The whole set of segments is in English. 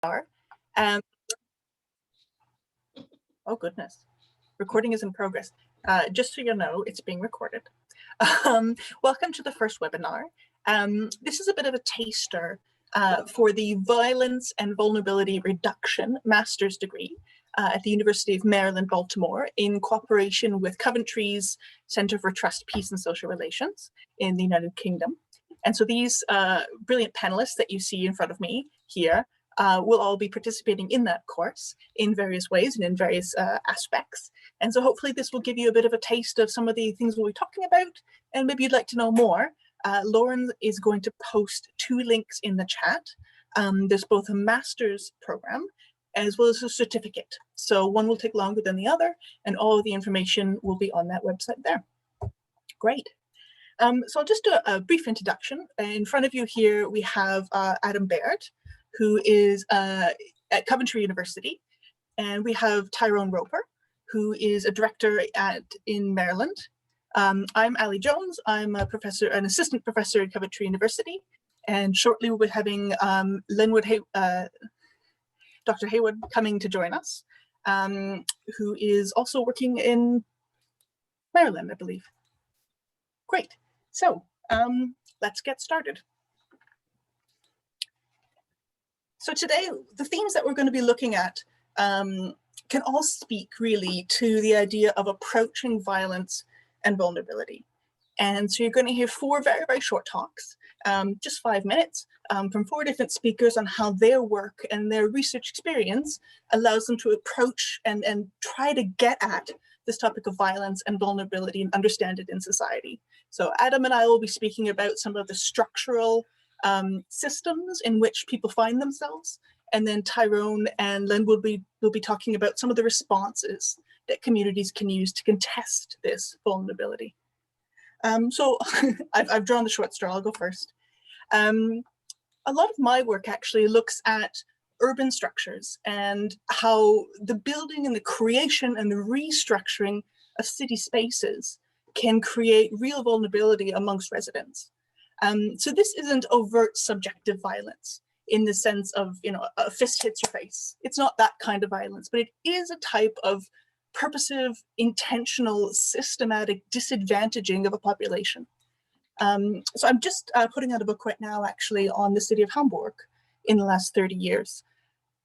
Um, oh goodness, recording is in progress. Just so you know, it's being recorded. Welcome to the first webinar. This is a bit of a taster for the Violence and Vulnerability Reduction Master's degree at the University of Maryland, Baltimore, in cooperation with Coventry's Center for Trust, Peace and Social Relations in the United Kingdom. And so these brilliant panelists that you see in front of me here will all be participating in that course in various ways and in various aspects. And so hopefully this will give you a bit of a taste of some of the things we'll be talking about, and maybe you'd like to know more. Lauren is going to post 2 links in the chat. There's both a master's program as well as a certificate. So one will take longer than the other, and all of the information will be on that website there. Great. So I'll just do a brief introduction. In front of you here, we have Adam Baird, who is at Coventry University, and we have Tyrone Roper, who is a director in Maryland. I'm Ali Jones. I'm an assistant professor at Coventry University, and shortly we'll be having Dr. Haywood coming to join us, who is also working in Maryland, I believe. Great. So let's get started. So today, the themes that we're going to be looking at can all speak really to the idea of approaching violence and vulnerability. And so you're going to hear 4 very, very short talks, just 5 minutes, from 4 different speakers on how their work and their research experience allows them to approach and try to get at this topic of violence and vulnerability and understand it in society. So Adam and I will be speaking about some of the structural systems in which people find themselves, and then Tyrone and Len will be talking about some of the responses that communities can use to contest this vulnerability. So I've drawn the short straw. I'll go first. A lot of my work actually looks at urban structures and how the building and the creation and the restructuring of city spaces can create real vulnerability amongst residents. So this isn't overt subjective violence in the sense of, you know, a fist hits your face. It's not that kind of violence, but it is a type of purposive, intentional, systematic disadvantaging of a population. So I'm just putting out a book right now, actually, on the city of Hamburg in the last 30 years.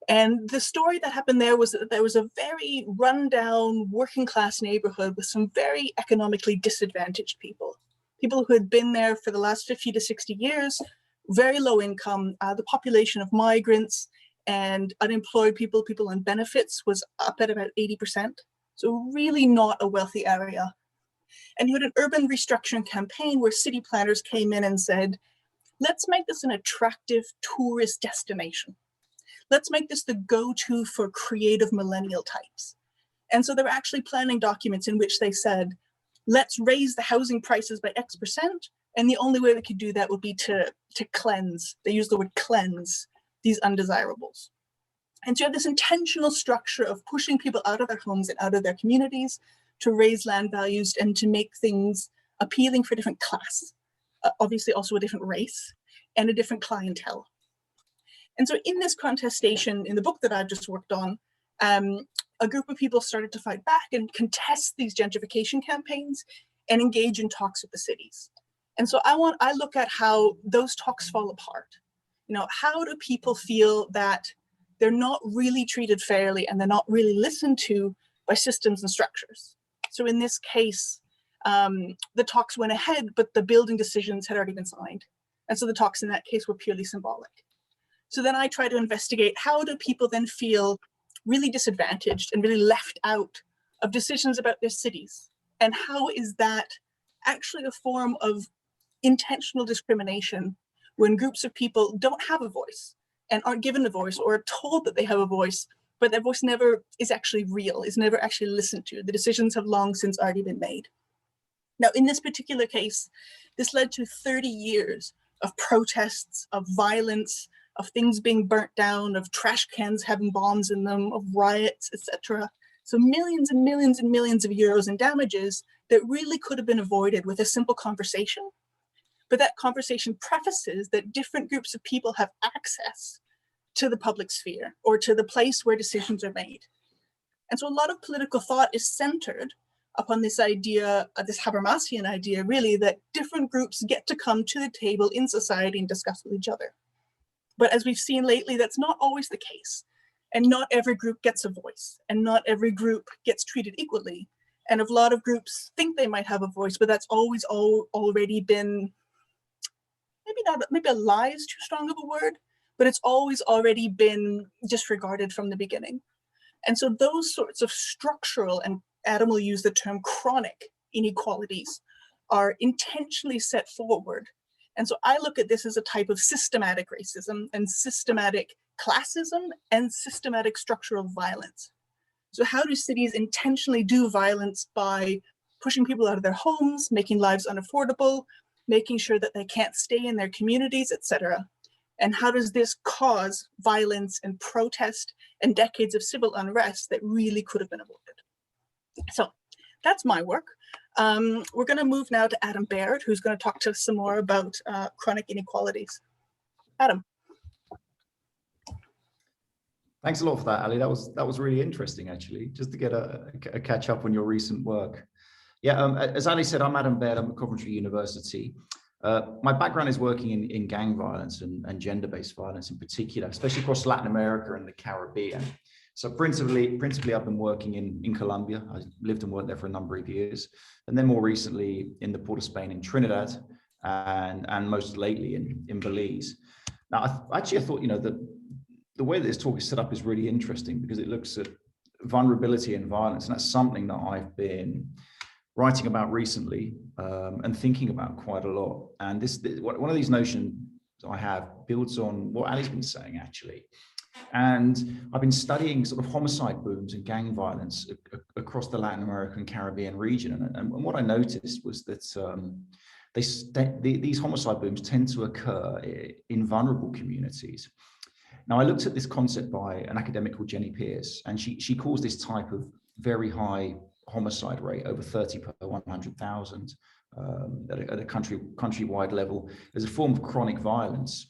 And the story that happened there was that there was a very rundown working class neighborhood with some very economically disadvantaged people who had been there for the last 50 to 60 years, very low income. The population of migrants and unemployed people on benefits was up at about 80%. So really not a wealthy area. And you had an urban restructuring campaign where city planners came in and said, let's make this an attractive tourist destination. Let's make this the go-to for creative millennial types. And so they were actually planning documents in which they said, let's raise the housing prices by X%. And the only way we could do that would be to cleanse. They use the word cleanse these undesirables. And so you have this intentional structure of pushing people out of their homes and out of their communities to raise land values and to make things appealing for a different class, obviously also a different race and a different clientele. And so in this contestation, in the book that I've just worked on, a group of people started to fight back and contest these gentrification campaigns and engage in talks with the cities. And so I look at how those talks fall apart. You know, how do people feel that they're not really treated fairly and they're not really listened to by systems and structures? So in this case, the talks went ahead, but the building decisions had already been signed. And so the talks in that case were purely symbolic. So then I try to investigate, how do people then feel really disadvantaged and really left out of decisions about their cities? And how is that actually a form of intentional discrimination when groups of people don't have a voice and aren't given a voice or are told that they have a voice, but their voice never is actually real, is never actually listened to. The decisions have long since already been made. Now, in this particular case, this led to 30 years of protests, of violence, of things being burnt down, of trash cans having bombs in them, of riots, etc. So millions and millions and millions of euros in damages that really could have been avoided with a simple conversation. But that conversation prefaces that different groups of people have access to the public sphere or to the place where decisions are made. And so a lot of political thought is centered upon this idea, this Habermasian idea, really, that different groups get to come to the table in society and discuss with each other. But as we've seen lately, that's not always the case. And not every group gets a voice, and not every group gets treated equally. And a lot of groups think they might have a voice, but that's always already been, maybe a lie is too strong of a word, but it's always already been disregarded from the beginning. And so those sorts of structural, and Adam will use the term chronic inequalities, are intentionally set forward. And so I look at this as a type of systematic racism and systematic classism and systematic structural violence. So how do cities intentionally do violence? By pushing people out of their homes, making lives unaffordable, making sure that they can't stay in their communities, etc. And how does this cause violence and protest and decades of civil unrest that really could have been avoided? So that's my work. We're going to move now to Adam Baird, who's going to talk to us some more about chronic inequalities. Adam. Thanks a lot for that, Ali. That was really interesting, actually, just to get a catch up on your recent work. Yeah, as Ali said, I'm Adam Baird. I'm at Coventry University. My background is working in gang violence and gender-based violence in particular, especially across Latin America and the Caribbean. So principally I've been working in Colombia. I lived and worked there for a number of years. And then more recently in the Port of Spain in Trinidad, and most lately in Belize. Now, I thought, the way that this talk is set up is really interesting because it looks at vulnerability and violence. And that's something that I've been writing about recently and thinking about quite a lot. And one of these notions I have builds on what Ali's been saying, actually. And I've been studying sort of homicide booms and gang violence across the Latin American Caribbean region. And what I noticed was that these homicide booms tend to occur in vulnerable communities. Now, I looked at this concept by an academic called Jenny Pierce, and she calls this type of very high homicide rate, over 30 per 100,000 at a countrywide level, as a form of chronic violence.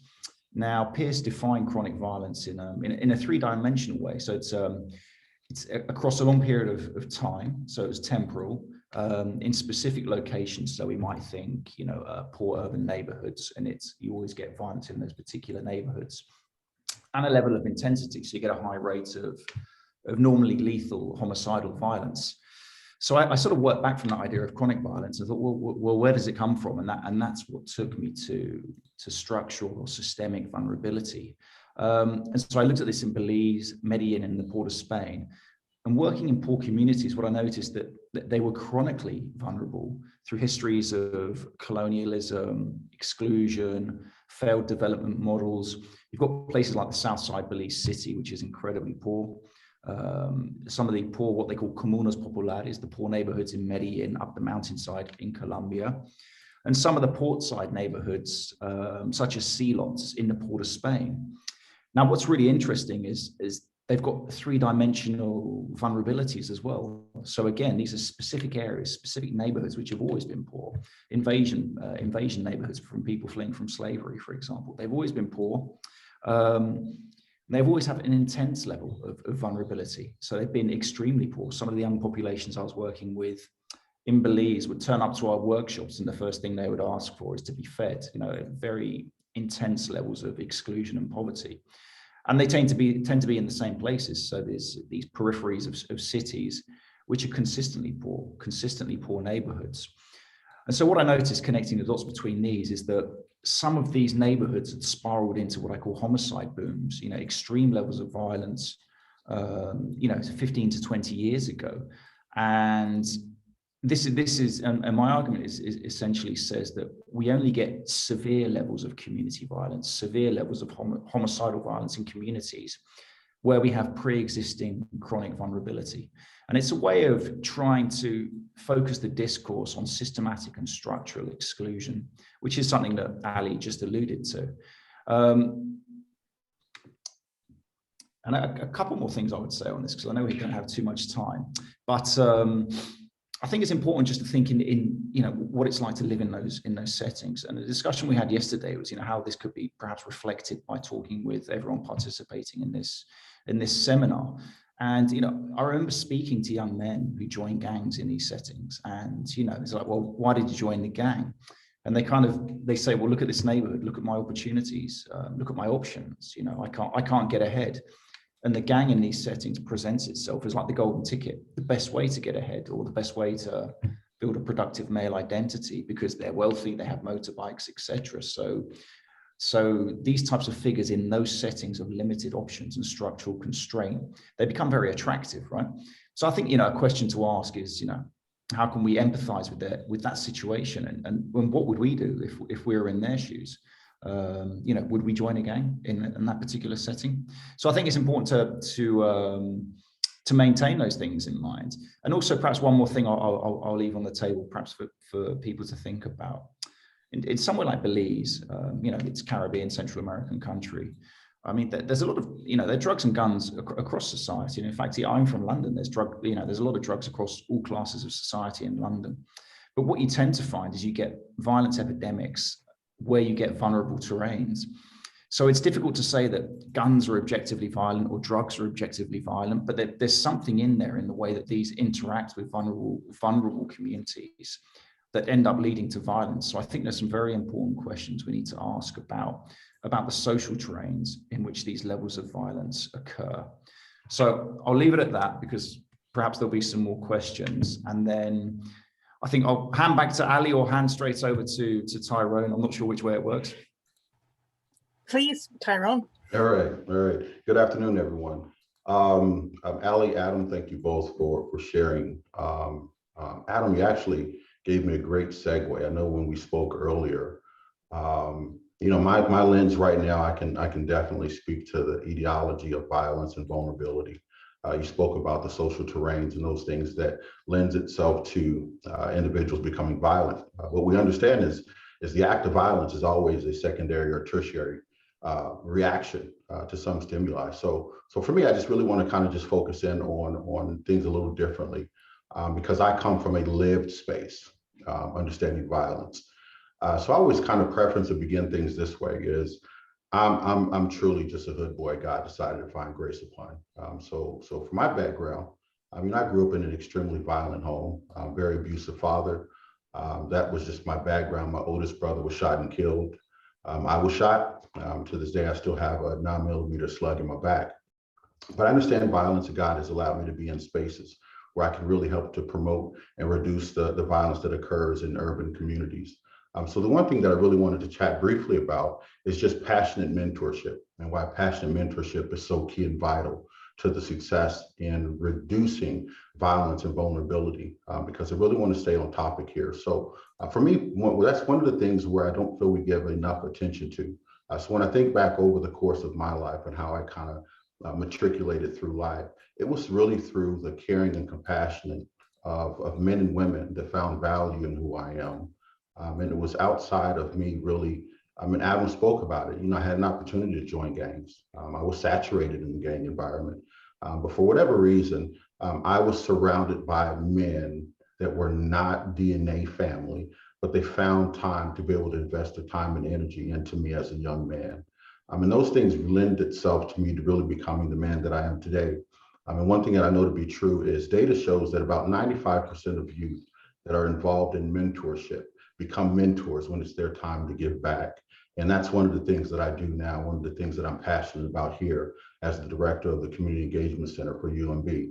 Now, Pierce defined chronic violence in a three-dimensional way. So it's across a long period of time. So it's temporal, in specific locations. So we might think, poor urban neighborhoods, and you always get violence in those particular neighborhoods. And a level of intensity, so you get a high rate of normally lethal homicidal violence. So I sort of worked back from that idea of chronic violence. I thought, well, where does it come from? And that's what took me to structural or systemic vulnerability. And so I looked at this in Belize, Medellin, and the Port of Spain. And working in poor communities, what I noticed that they were chronically vulnerable through histories of colonialism, exclusion, failed development models. You've got places like the Southside Belize City, which is incredibly poor. Some of the poor, what they call comunas populares, the poor neighborhoods in Medellin, up the mountainside in Colombia. And some of the portside neighborhoods, such as Ceylons in the Port of Spain. Now, what's really interesting is they've got three-dimensional vulnerabilities as well. So again, these are specific areas, specific neighborhoods which have always been poor. Invasion neighborhoods from people fleeing from slavery, for example. They've always been poor. They've always had an intense level of vulnerability. So they've been extremely poor. Some of the young populations I was working with in Belize would turn up to our workshops, and the first thing they would ask for is to be fed, very intense levels of exclusion and poverty. And they tend to be in the same places. So there's these peripheries of cities, which are consistently poor neighborhoods. And so what I noticed connecting the dots between these is that some of these neighborhoods had spiraled into what I call homicide booms, extreme levels of violence, 15 to 20 years ago. And this is, and my argument is essentially says that we only get severe levels of community violence, severe levels of homicidal violence in communities where we have pre-existing chronic vulnerability. And it's a way of trying to focus the discourse on systematic and structural exclusion, which is something that Ali just alluded to. And a couple more things I would say on this, because I know we don't have too much time, but I think it's important just to think in what it's like to live in those settings. And the discussion we had yesterday was how this could be perhaps reflected by talking with everyone participating in this seminar. And I remember speaking to young men who join gangs in these settings, and it's like, well, why did you join the gang? And they say, well, look at this neighborhood, look at my opportunities, look at my options. I can't get ahead. And the gang in these settings presents itself as like the golden ticket, the best way to get ahead, or the best way to build a productive male identity, because they're wealthy, they have motorbikes, etc. So these types of figures in those settings of limited options and structural constraint, they become very attractive, right? So I think a question to ask is, how can we empathize with that situation, and what would we do if we were in their shoes? Would we join a gang in that particular setting? So I think it's important to maintain those things in mind. And also, perhaps one more thing I'll leave on the table, perhaps for people to think about. In somewhere like Belize, it's Caribbean, Central American country. I mean, there's a lot of, there are drugs and guns across society. And in fact, I'm from London. There's a lot of drugs across all classes of society in London. But what you tend to find is you get violence epidemics where you get vulnerable terrains. So it's difficult to say that guns are objectively violent or drugs are objectively violent, but there's something in there in the way that these interact with vulnerable communities that end up leading to violence. So I think there's some very important questions we need to ask about the social terrains in which these levels of violence occur. So I'll leave it at that, because perhaps there'll be some more questions. And then I think I'll hand back to Ali, or hand straight over to Tyrone. I'm not sure which way it works. Please, Tyrone. All right. Good afternoon, everyone. Ali, Adam, thank you both for sharing. Adam, you actually gave me a great segue. I know when we spoke earlier, my lens right now, I can definitely speak to the etiology of violence and vulnerability. You spoke about the social terrains and those things that lends itself to individuals becoming violent. What we understand is the act of violence is always a secondary or tertiary reaction to some stimuli. So for me, I just really want to kind of just focus in on things a little differently, because I come from a lived space, understanding violence. So I always kind of preference to begin things this way is, I'm truly just a hood boy God decided to find grace upon. So for my background, I grew up in an extremely violent home, very abusive father. That was just my background. My oldest brother was shot and killed. I was shot. To this day, I still have a 9mm slug in my back. But I understand violence, and God has allowed me to be in spaces where I can really help to promote and reduce the violence that occurs in urban communities. So the one thing that I really wanted to chat briefly about is just passionate mentorship, and why passionate mentorship is so key and vital to the success in reducing violence and vulnerability, because I really want to stay on topic here. So for me, that's one of the things where I don't feel we give enough attention to. So when I think back over the course of my life and how I kind of matriculated through life, it was really through the caring and compassion of men and women that found value in who I am. And it was outside of me really, Adam spoke about it. I had an opportunity to join gangs. I was saturated in the gang environment. But for whatever reason, I was surrounded by men that were not DNA family, but they found time to be able to invest their time and energy into me as a young man. And those things lend itself to me to really becoming the man that I am today. One thing that I know to be true is data shows that about 95% of youth that are involved in mentorship become mentors when it's their time to give back. And that's one of the things that I do now, one of the things that I'm passionate about here as the director of the Community Engagement Center for UMB.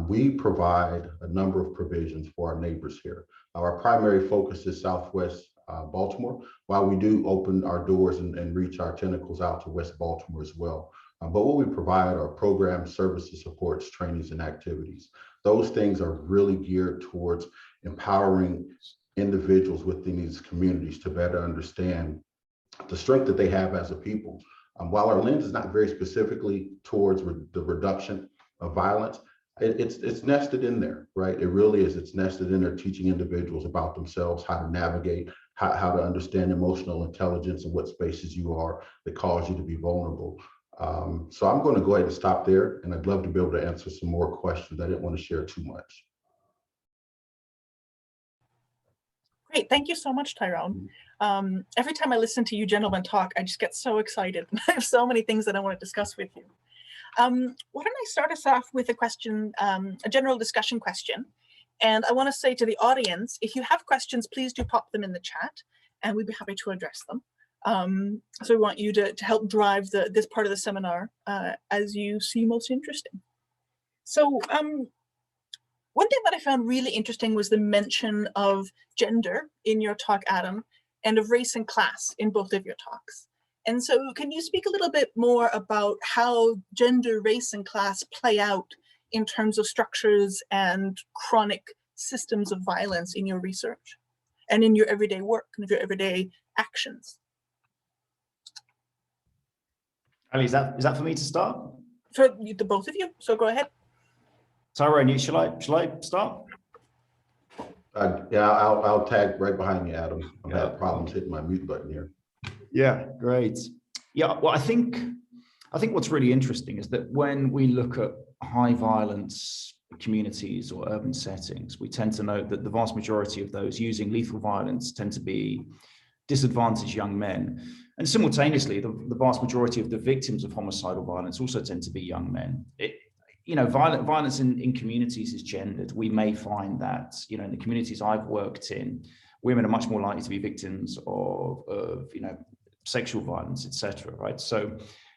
We provide a number of provisions for our neighbors here. Our primary focus is Southwest Baltimore, while we do open our doors and reach our tentacles out to West Baltimore as well. But what we provide are programs, services, supports, trainings, and activities. Those things are really geared towards empowering individuals within these communities to better understand the strength that they have as a people. While our lens is not very specifically towards the reduction of violence, it's nested in there, right? It really is. It's nested in there, teaching individuals about themselves, how to navigate, how to understand emotional intelligence and what spaces you are that cause you to be vulnerable. So I'm going to go ahead and stop there, and I'd love to be able to answer some more questions. I didn't want to share too much. Great, thank you so much, Tyrone. Every time I listen to you gentlemen talk, I just get so excited. I have so many things that I want to discuss with you. Why don't I start us off with a question, a general discussion question. And I want to say to the audience, if you have questions, please do pop them in the chat and we'd be happy to address them. So we want you to help drive this part of the seminar as you see most interesting. So one thing that I found really interesting was the mention of gender in your talk, Adam, and of race and class in both of your talks. And so can you speak a little bit more about how gender, race, and class play out in terms of structures and chronic systems of violence in your research and in your everyday work and your everyday actions? Ali, is that for me to start? For the both of you, so go ahead. Tyrone, shall I start? Yeah, I'll tag right behind you, Adam. I'm having problems hitting my mute button here. Yeah, great. Yeah, well, I think what's really interesting is that when we look at high violence communities or urban settings, we tend to note that the vast majority of those using lethal violence tend to be disadvantaged young men. And simultaneously, the vast majority of the victims of homicidal violence also tend to be young men. Violence in communities is gendered. We may find that, in the communities I've worked in, women are much more likely to be victims of sexual violence, etc. Right? So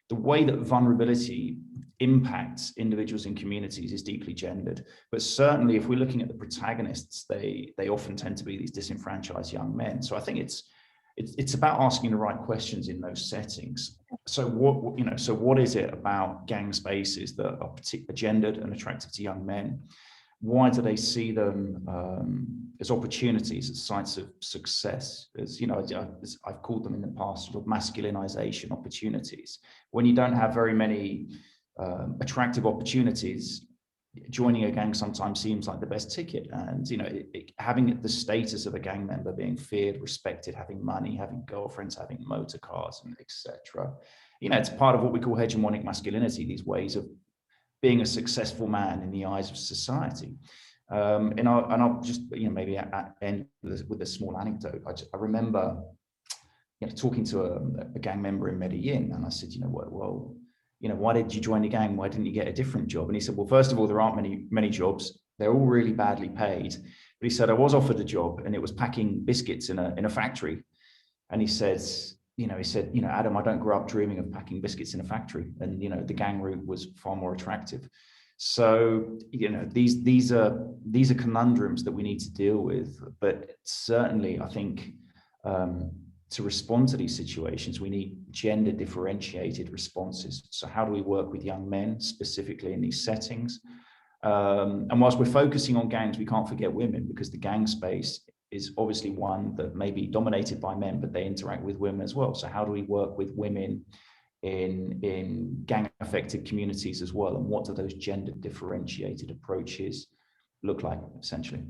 the way that vulnerability impacts individuals in communities is deeply gendered. But certainly, if we're looking at the protagonists, they often tend to be these disenfranchised young men. So I think it's about asking the right questions in those settings. So what is it about gang spaces that are gendered and attractive to young men? Why do they see them as opportunities, as sites of success? As I've called them in the past, sort of masculinization opportunities. When you don't have very many attractive opportunities, joining a gang sometimes seems like the best ticket. And having the status of a gang member, being feared, respected, having money, having girlfriends, having motor cars, and etc. It's part of what we call hegemonic masculinity. These ways of being a successful man in the eyes of society. And I'll just maybe end with a small anecdote. I remember talking to a gang member in Medellin, and I said, well, why did you join the gang? Why didn't you get a different job? And he said, well, first of all, there aren't many jobs. They're all really badly paid. But he said, I was offered a job, and it was packing biscuits in a factory. And he says, Adam, I don't grow up dreaming of packing biscuits in a factory. And, the gang route was far more attractive. So, these are conundrums that we need to deal with. But certainly, I think to respond to these situations, we need gender differentiated responses. So how do we work with young men specifically in these settings? And whilst we're focusing on gangs, we can't forget women, because the gang space is obviously one that may be dominated by men, but they interact with women as well. So how do we work with women in gang affected communities as well? And what do those gender differentiated approaches look like, essentially?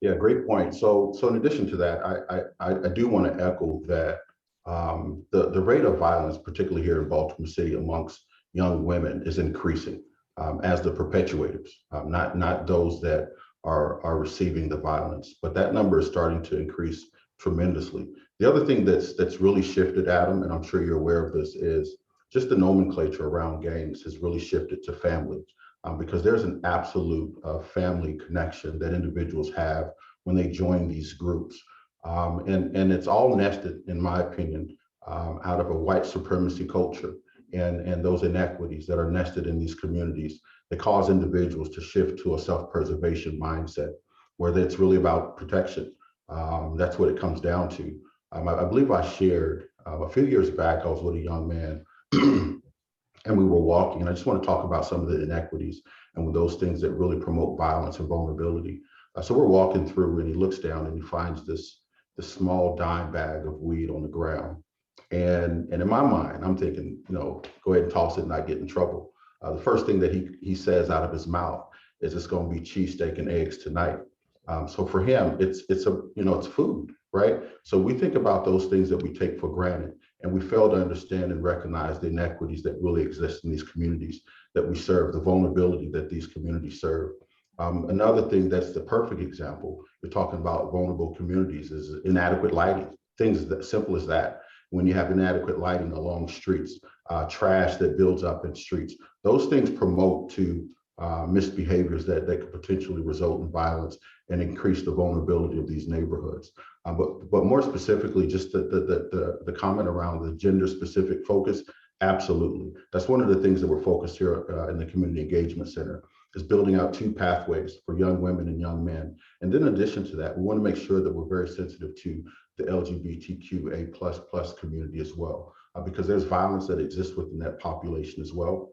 Yeah, great point. So in addition to that, I do want to echo that the rate of violence, particularly here in Baltimore City amongst young women, is increasing as the perpetuators, not those that are receiving the violence, but that number is starting to increase tremendously. The other thing that's really shifted, Adam, and I'm sure you're aware of this, is just the nomenclature around gangs has really shifted to family. Because there's an absolute family connection that individuals have when they join these groups. And it's all nested, in my opinion, out of a white supremacy culture and those inequities that are nested in these communities that cause individuals to shift to a self-preservation mindset, where it's really about protection. That's what it comes down to. I believe I shared a few years back, I was with a young man and we were walking, and I just want to talk about some of the inequities and with those things that really promote violence and vulnerability. So we're walking through, and he looks down and he finds this small dime bag of weed on the ground. And in my mind, I'm thinking, go ahead and toss it and not get in trouble. The first thing that he says out of his mouth is, it's going to be cheesesteak and eggs tonight. So for him, it's food, right? So we think about those things that we take for granted, and we fail to understand and recognize the inequities that really exist in these communities that we serve, the vulnerability that these communities serve. Another thing that's the perfect example, we're talking about vulnerable communities, is inadequate lighting. Things that simple as that. When you have inadequate lighting along streets, trash that builds up in streets, those things promote to misbehaviors that could potentially result in violence and increase the vulnerability of these neighborhoods. But more specifically, just the comment around the gender specific focus, absolutely. That's one of the things that we're focused here in the Community Engagement Center, is building out 2 pathways for young women and young men. And then in addition to that, we want to make sure that we're very sensitive to the LGBTQA++ community as well, because there's violence that exists within that population as well.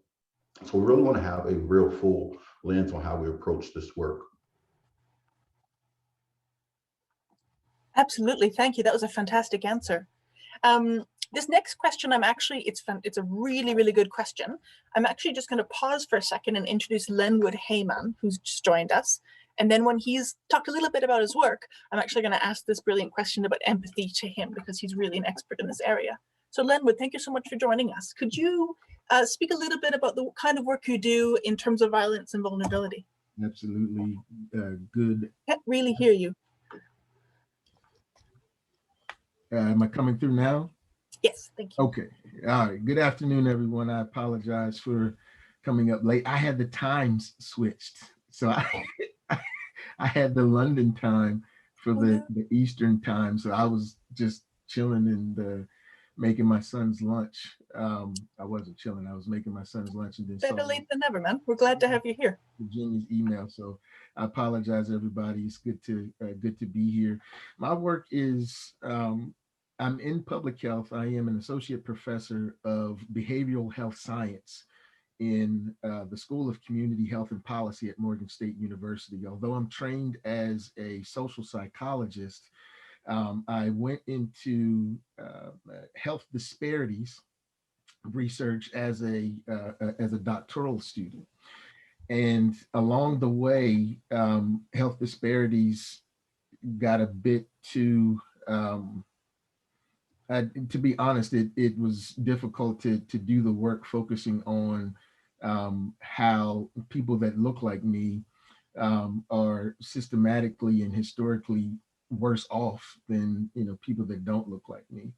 So we really want to have a real full lens on how we approach this work. Absolutely, thank you. That was a fantastic answer. This next question, it's a really, really good question. I'm actually just going to pause for a second and introduce Lenwood Heyman, who's just joined us. And then when he's talked a little bit about his work, I'm actually going to ask this brilliant question about empathy to him, because he's really an expert in this area. So Lenwood, thank you so much for joining us. Could you speak a little bit about the kind of work you do in terms of violence and vulnerability? Absolutely. Good. Can't really hear you. Am I coming through now? Yes, thank you. Okay. All right. Good afternoon, everyone. I apologize for coming up late. I had the times switched. So I had the London time for the Eastern time. So I was just chilling and making my son's lunch. I wasn't chilling. I was making my son's lunch, and then Better late than never, man. We're glad to have you here. Virginia's email. So I apologize, everybody. It's good to be here. My work is I'm in public health. I am an associate professor of behavioral health science in the School of Community Health and Policy at Morgan State University. Although I'm trained as a social psychologist, I went into health disparities research as a doctoral student. And along the way, health disparities got a bit too, to be honest, it was difficult to do the work focusing on how people that look like me are systematically and historically worse off than people that don't look like me.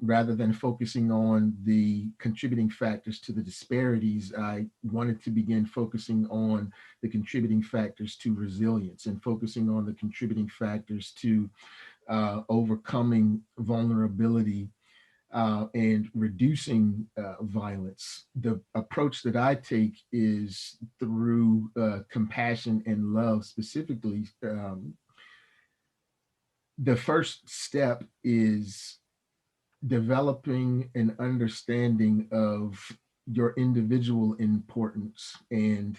Rather than focusing on the contributing factors to the disparities, I wanted to begin focusing on the contributing factors to resilience and focusing on the contributing factors to overcoming vulnerability and reducing violence. The approach that I take is through compassion and love. Specifically, the first step is developing an understanding of your individual importance and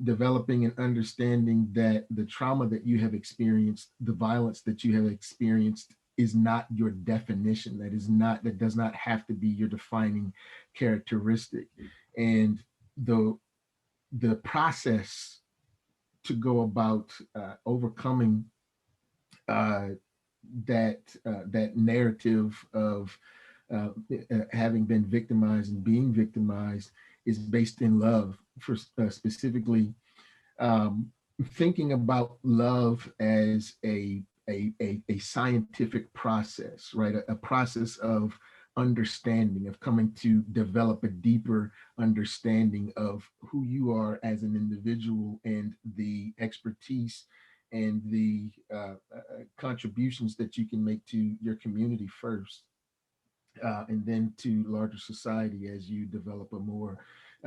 developing an understanding that the trauma that you have experienced, the violence that you have experienced, is not your definition. That does not have to be your defining characteristic. And the process to go about overcoming that narrative of having been victimized and being victimized is based in love. For specifically thinking about love as a scientific process, right? A process of understanding, of coming to develop a deeper understanding of who you are as an individual and the expertise and the contributions that you can make to your community first, and then to larger society as you develop a more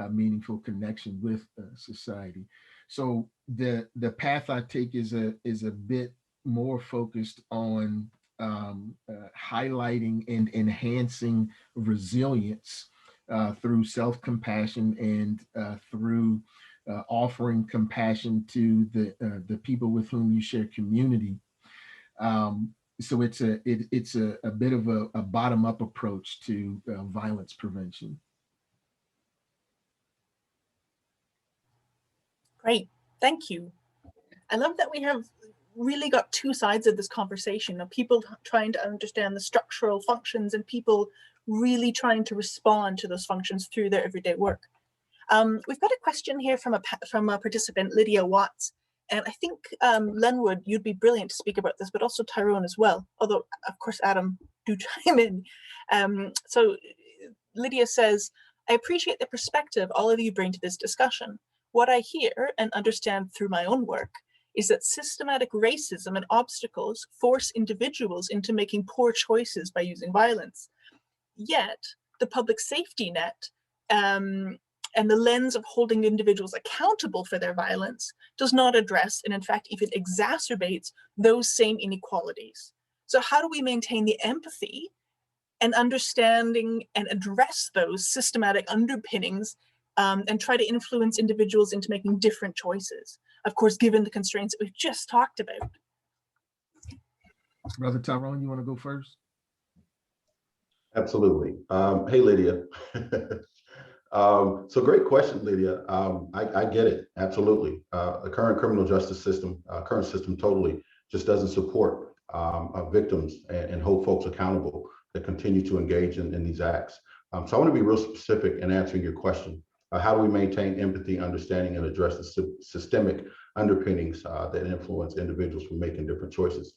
meaningful connection with society. So the path I take is a bit more focused on highlighting and enhancing resilience through self-compassion and through offering compassion to the people with whom you share community. So it's a bit of a bottom-up approach to violence prevention. Great, thank you. I love that we have really got 2 sides of this conversation, of people trying to understand the structural functions and people really trying to respond to those functions through their everyday work. We've got a question here from a participant, Lydia Watts. And I think, Lenwood, you'd be brilliant to speak about this, but also Tyrone as well. Although, of course, Adam, do chime in. So Lydia says, I appreciate the perspective all of you bring to this discussion. What I hear and understand through my own work is that systematic racism and obstacles force individuals into making poor choices by using violence. Yet, the public safety net and the lens of holding individuals accountable for their violence does not address, and in fact even exacerbates, those same inequalities. So how do we maintain the empathy and understanding and address those systematic underpinnings and try to influence individuals into making different choices? Of course, given the constraints that we've just talked about. Brother Tyrone, you want to go first? Absolutely. Hey, Lydia. So great question, Lydia. I get it. Absolutely. The current criminal justice system, current system totally just doesn't support victims and hold folks accountable that continue to engage in these acts. So I want to be real specific in answering your question. How do we maintain empathy, understanding, and address the systemic underpinnings that influence individuals from making different choices?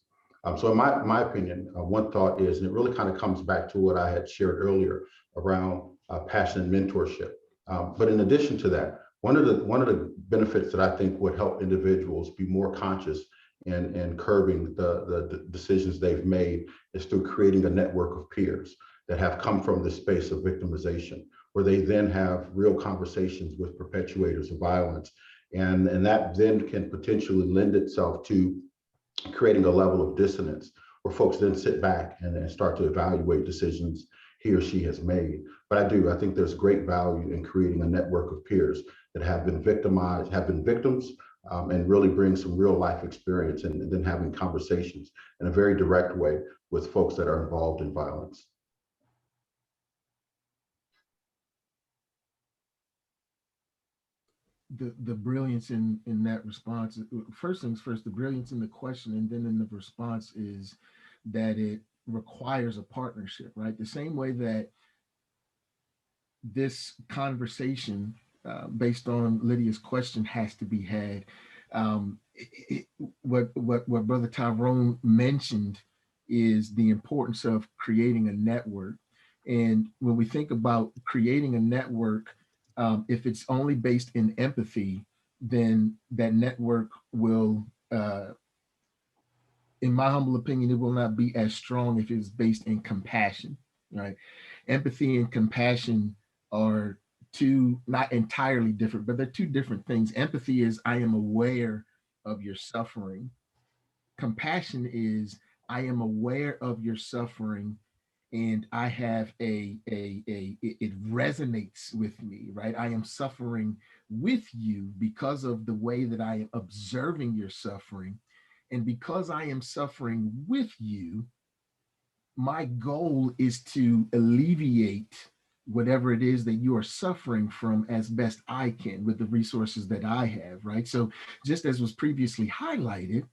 So in my opinion, one thought is, and it really kind of comes back to what I had shared earlier around passion and mentorship. But in addition to that, one of the benefits that I think would help individuals be more conscious in curbing the decisions they've made is through creating a network of peers that have come from the space of victimization, where they then have real conversations with perpetuators of violence. And that then can potentially lend itself to creating a level of dissonance where folks then sit back and start to evaluate decisions he or she has made. But I think there's great value in creating a network of peers that have been victimized, have been victims, and really bring some real life experience and then having conversations in a very direct way with folks that are involved in violence. The brilliance in that response, first things first, the brilliance in the question and then in the response is that it requires a partnership, right? The same way that this conversation based on Lydia's question has to be had. What Brother Tyrone mentioned is the importance of creating a network. And when we think about creating a network, if it's only based in empathy, then that network will, in my humble opinion, it will not be as strong if it's based in compassion, right? Empathy and compassion are two, not entirely different, but they're two different things. Empathy is, I am aware of your suffering. Compassion is, I am aware of your suffering and I have it resonates with me, right? I am suffering with you because of the way that I am observing your suffering. And because I am suffering with you, my goal is to alleviate whatever it is that you are suffering from as best I can with the resources that I have, right? So just as was previously highlighted,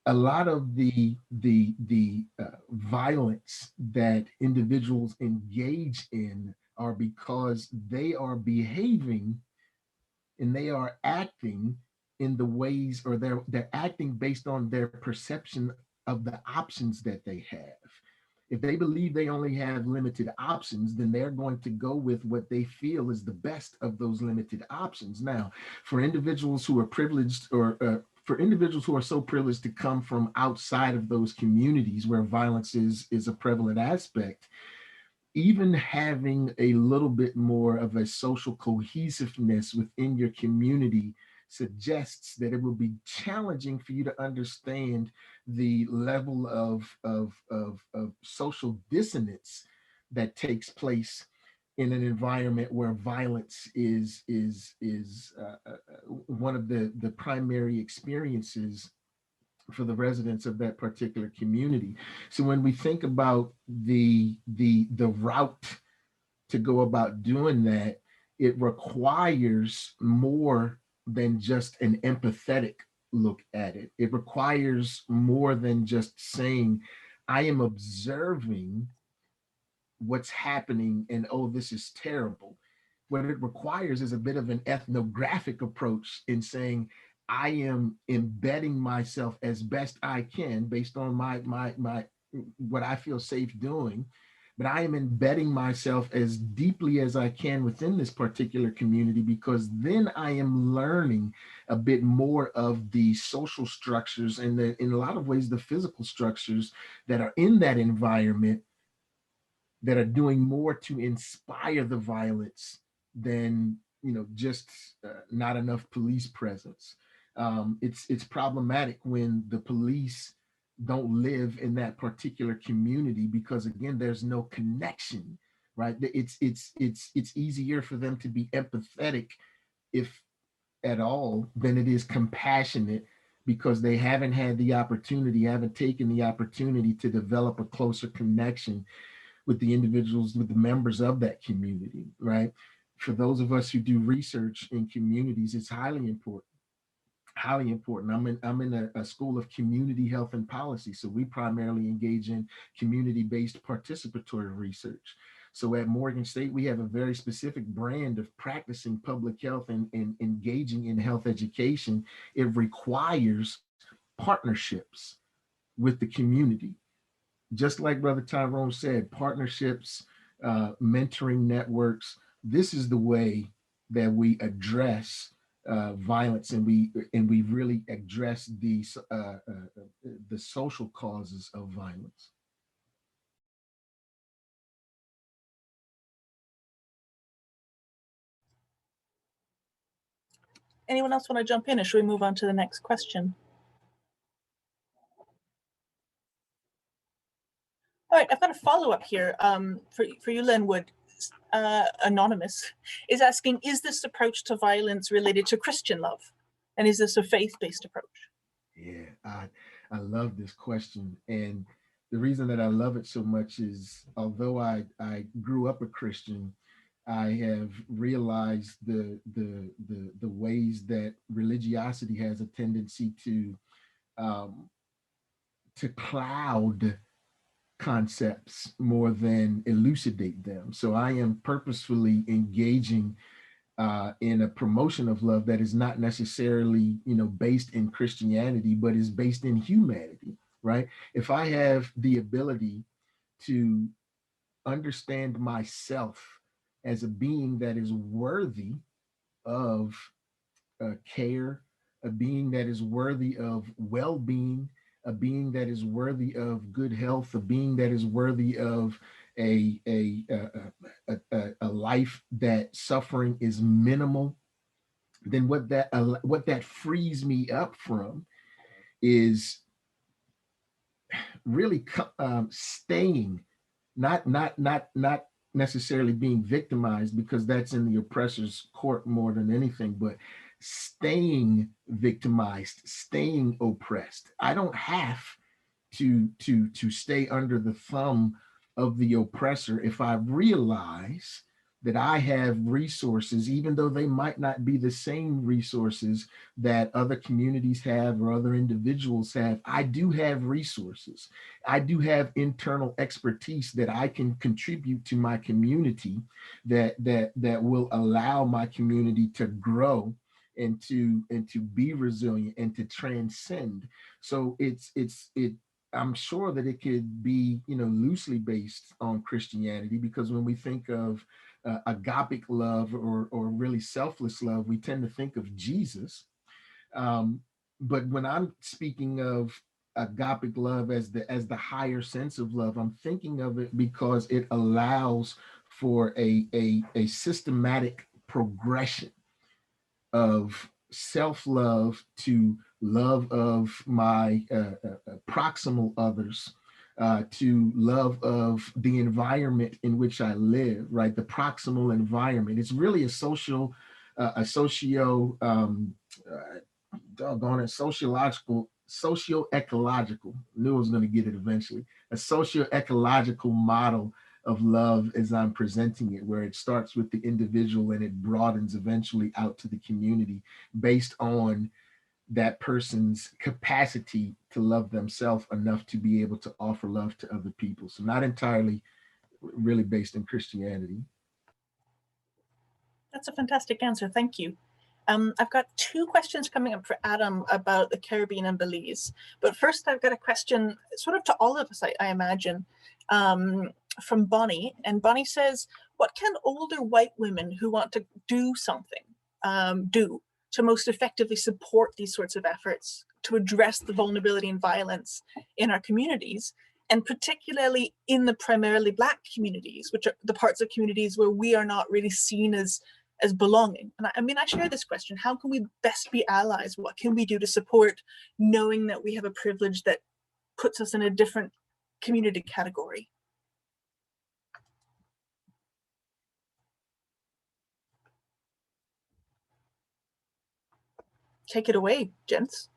a lot of the violence that individuals engage in are because they are behaving and they are acting in the ways, or they're acting based on their perception of the options that they have. If they believe they only have limited options, then they're going to go with what they feel is the best of those limited options. Now, for individuals who are privileged, or for individuals who are so privileged to come from outside of those communities where violence is a prevalent aspect, even having a little bit more of a social cohesiveness within your community suggests that it will be challenging for you to understand the level of social dissonance that takes place in an environment where violence is one of the primary experiences for the residents of that particular community. So when we think about the route to go about doing that, it requires more than just an empathetic look at it. It requires more than just saying, I am observing what's happening and, oh, this is terrible. what it requires is a bit of an ethnographic approach in saying, I am embedding myself as best I can based on my what I feel safe doing, but I am embedding myself as deeply as I can within this particular community, because then I am learning a bit more of the social structures and in a lot of ways, the physical structures that are in that environment that are doing more to inspire the violence than, just not enough police presence. It's problematic when the police don't live in that particular community, because again, there's no connection, right? It's easier for them to be empathetic, if at all, than it is compassionate, because they haven't had the opportunity, haven't taken the opportunity to develop a closer connection with the individuals, with the members of that community, right? For those of us who do research in communities, it's highly important. Highly important. I'm in a school of community health and policy, so we primarily engage in community-based participatory research. So at Morgan State, we have a very specific brand of practicing public health and engaging in health education. It requires partnerships with the community. Just like Brother Tyrone said, partnerships, mentoring networks. This is the way that we address violence, and we really address the social causes of violence. Anyone else want to jump in, or should we move on to the next question? All right, I've got a follow-up here for you, Linwood. Anonymous is asking, is this approach to violence related to Christian love? And is this a faith-based approach? Yeah, I love this question. And the reason that I love it so much is, although I grew up a Christian, I have realized the ways that religiosity has a tendency to cloud concepts more than elucidate them. So I am purposefully engaging in a promotion of love that is not necessarily, based in Christianity, but is based in humanity, right? If I have the ability to understand myself as a being that is worthy of care, a being that is worthy of well-being, a being that is worthy of good health, a being that is worthy of a life that suffering is minimal, then what that frees me up from is really staying, not necessarily being victimized, because that's in the oppressor's court more than anything, but staying victimized, staying oppressed. I don't have to stay under the thumb of the oppressor if I realize that I have resources, even though they might not be the same resources that other communities have or other individuals have. I do have resources. I do have internal expertise that I can contribute to my community that will allow my community to grow and to be resilient and to transcend. So I'm sure that it could be, loosely based on Christianity, because when we think of agapic love or really selfless love, we tend to think of Jesus. But when I'm speaking of agapic love as the higher sense of love, I'm thinking of it because it allows for a systematic progression of self-love to love of my proximal others, to love of the environment in which I live, right? The proximal environment. It's really a sociological, socio-ecological, knew I was going to get it eventually, a socio-ecological model of love as I'm presenting it, where it starts with the individual and it broadens eventually out to the community based on that person's capacity to love themselves enough to be able to offer love to other people. So not entirely really based in Christianity. That's a fantastic answer. Thank you. I've got two questions coming up for Adam about the Caribbean and Belize. But first, I've got a question sort of to all of us, I imagine, from Bonnie. And Bonnie says, what can older white women who want to do something do to most effectively support these sorts of efforts to address the vulnerability and violence in our communities, and particularly in the primarily Black communities, which are the parts of communities where we are not really seen as belonging? And I mean, I share this question: how can we best be allies? What can we do to support, knowing that we have a privilege that puts us in a different community category? Take it away, gents.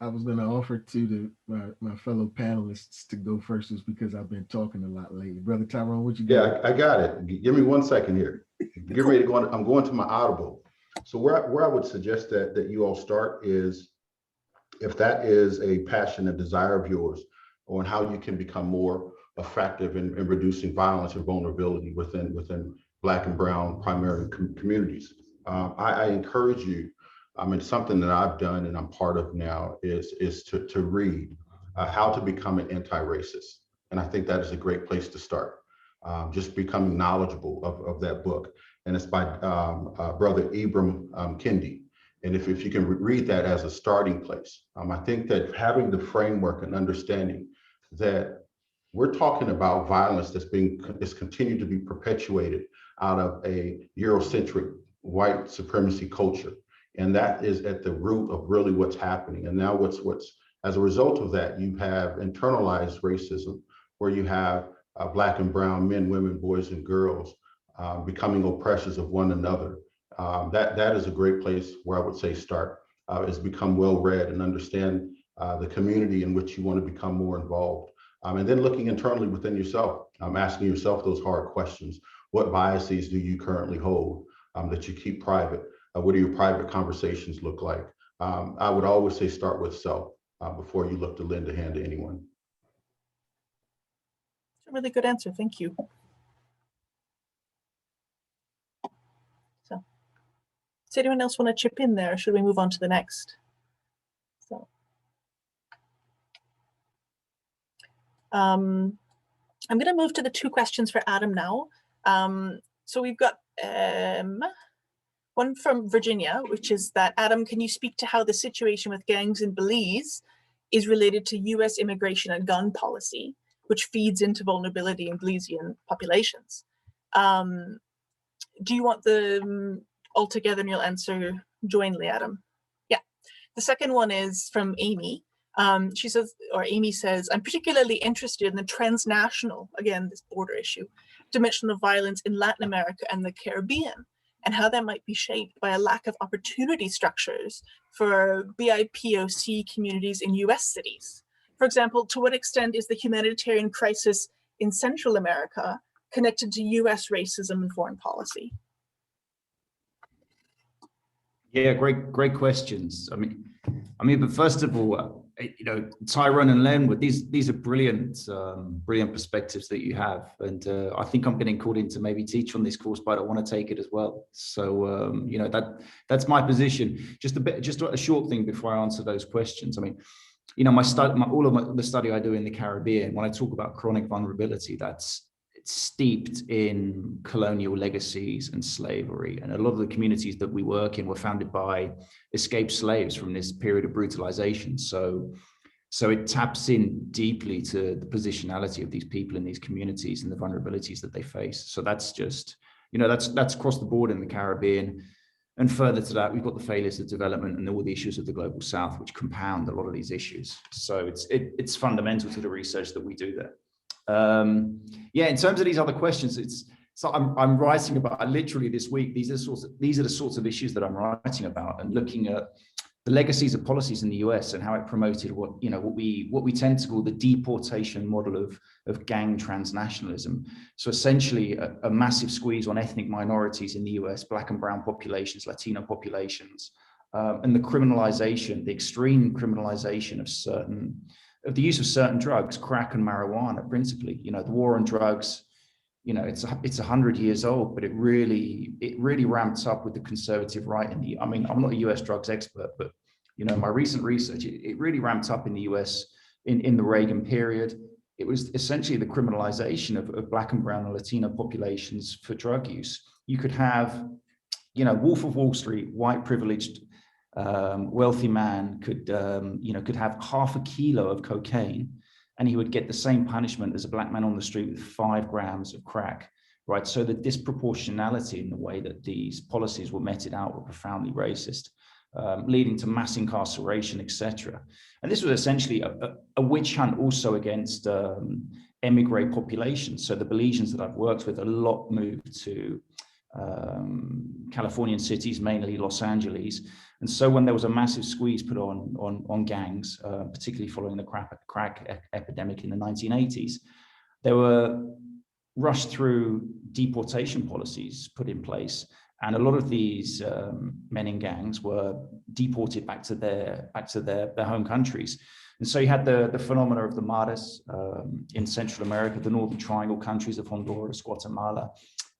I was going to offer to my fellow panelists to go first, just because I've been talking a lot lately. Brother Tyrone, what you got? Yeah, I got it. Give me 1 second here. Get ready to go on. I'm going to my Audible. So where I would suggest that you all start is, if that is a passion, a desire of yours, on how you can become more effective in reducing violence and vulnerability within Black and Brown primary communities. I encourage you. It's something that I've done and I'm part of now is to read How to Become an Anti-Racist. And I think that is a great place to start. Just becoming knowledgeable of that book. And it's by Brother Ibram Kendi. And if you can read that as a starting place, I think that having the framework and understanding that we're talking about violence that's continued to be perpetuated out of a Eurocentric white supremacy culture. And that is at the root of really what's happening. And now what's as a result of that, you have internalized racism, where you have Black and Brown men, women, boys, and girls becoming oppressors of one another. That is a great place where I would say start, is become well-read and understand the community in which you want to become more involved. And then looking internally within yourself, asking yourself those hard questions. What biases do you currently hold that you keep private? What do your private conversations look like? I would always say start with self before you look to lend a hand to anyone. That's a really good answer. Thank you. So, does anyone else want to chip in there, or should we move on to the next? So, I'm going to move to the two questions for Adam now. So we've got one from Virginia, which is that, Adam, can you speak to how the situation with gangs in Belize is related to US immigration and gun policy, which feeds into vulnerability in Belizean populations? Do you want them all together, and you'll answer jointly, Adam? Yeah. The second one is from Amy. She says, or Amy says, I'm particularly interested in the transnational, again, this border issue, dimension of violence in Latin America and the Caribbean, and how that might be shaped by a lack of opportunity structures for BIPOC communities in US cities. For example, to what extent is the humanitarian crisis in Central America connected to US racism and foreign policy? Yeah, great questions. I mean, but first of all, Tyrone and Lenwood, these are brilliant perspectives that you have, and I think I'm getting called in to maybe teach on this course, but I want to take it as well. So that's my position. Just a short thing before I answer those questions. I mean, the study I do in the Caribbean, when I talk about chronic vulnerability, it's steeped in colonial legacies and slavery. And a lot of the communities that we work in were founded by escaped slaves from this period of brutalization. So it taps in deeply to the positionality of these people in these communities and the vulnerabilities that they face. So that's just, that's across the board in the Caribbean. And further to that, we've got the failures of development and all the issues of the global South, which compound a lot of these issues. So it's fundamental to the research that we do there. In terms of these other questions, I'm writing about, literally this week, these are the sorts of issues that I'm writing about, and looking at the legacies of policies in the US and how it promoted what we tend to call the deportation model of gang transnationalism. So essentially a massive squeeze on ethnic minorities in the US, Black and Brown populations, Latino populations, and the extreme criminalization of of the use of certain drugs, crack and marijuana, principally. You know, the war on drugs, you know, it's 100 years old, but it really ramped up with the conservative right in the, I mean, I'm not a US drugs expert, but, you know, my recent research, it really ramped up in the US in the Reagan period. It was essentially the criminalization of Black and brown and Latino populations for drug use. You could have, you know, Wolf of Wall Street, white privileged, wealthy man could have half a kilo of cocaine, and he would get the same punishment as a Black man on the street with 5 grams of crack, right? So the disproportionality in the way that these policies were meted out were profoundly racist, leading to mass incarceration, etc. And this was essentially a witch hunt also against emigre populations. So the Belizeans that I've worked with, a lot moved to Californian cities, mainly Los Angeles. And so when there was a massive squeeze put on gangs, particularly following the crack epidemic in the 1980s, there were rushed through deportation policies put in place. And a lot of these men in gangs were deported back to their home countries. And so you had the phenomena of the Maras in Central America, the Northern Triangle countries of Honduras, Guatemala,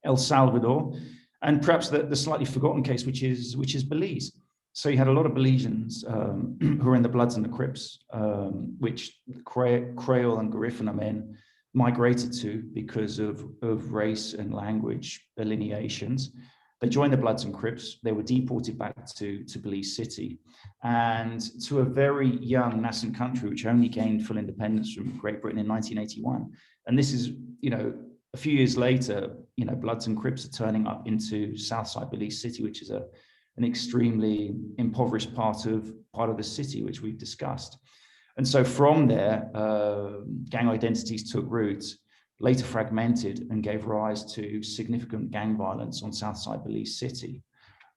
El Salvador, and perhaps the slightly forgotten case, which is Belize. So you had a lot of Belizeans who were in the Bloods and the Crips, which Creole and Garifuna men migrated to because of race and language delineations. They joined the Bloods and Crips. They were deported back to Belize City and to a very young nascent country, which only gained full independence from Great Britain in 1981. And this is, you know, a few years later, you know, Bloods and Crips are turning up into Southside Belize City, which is an extremely impoverished part of the city, which we've discussed. And so from there, gang identities took root, later fragmented, and gave rise to significant gang violence on Southside Belize City.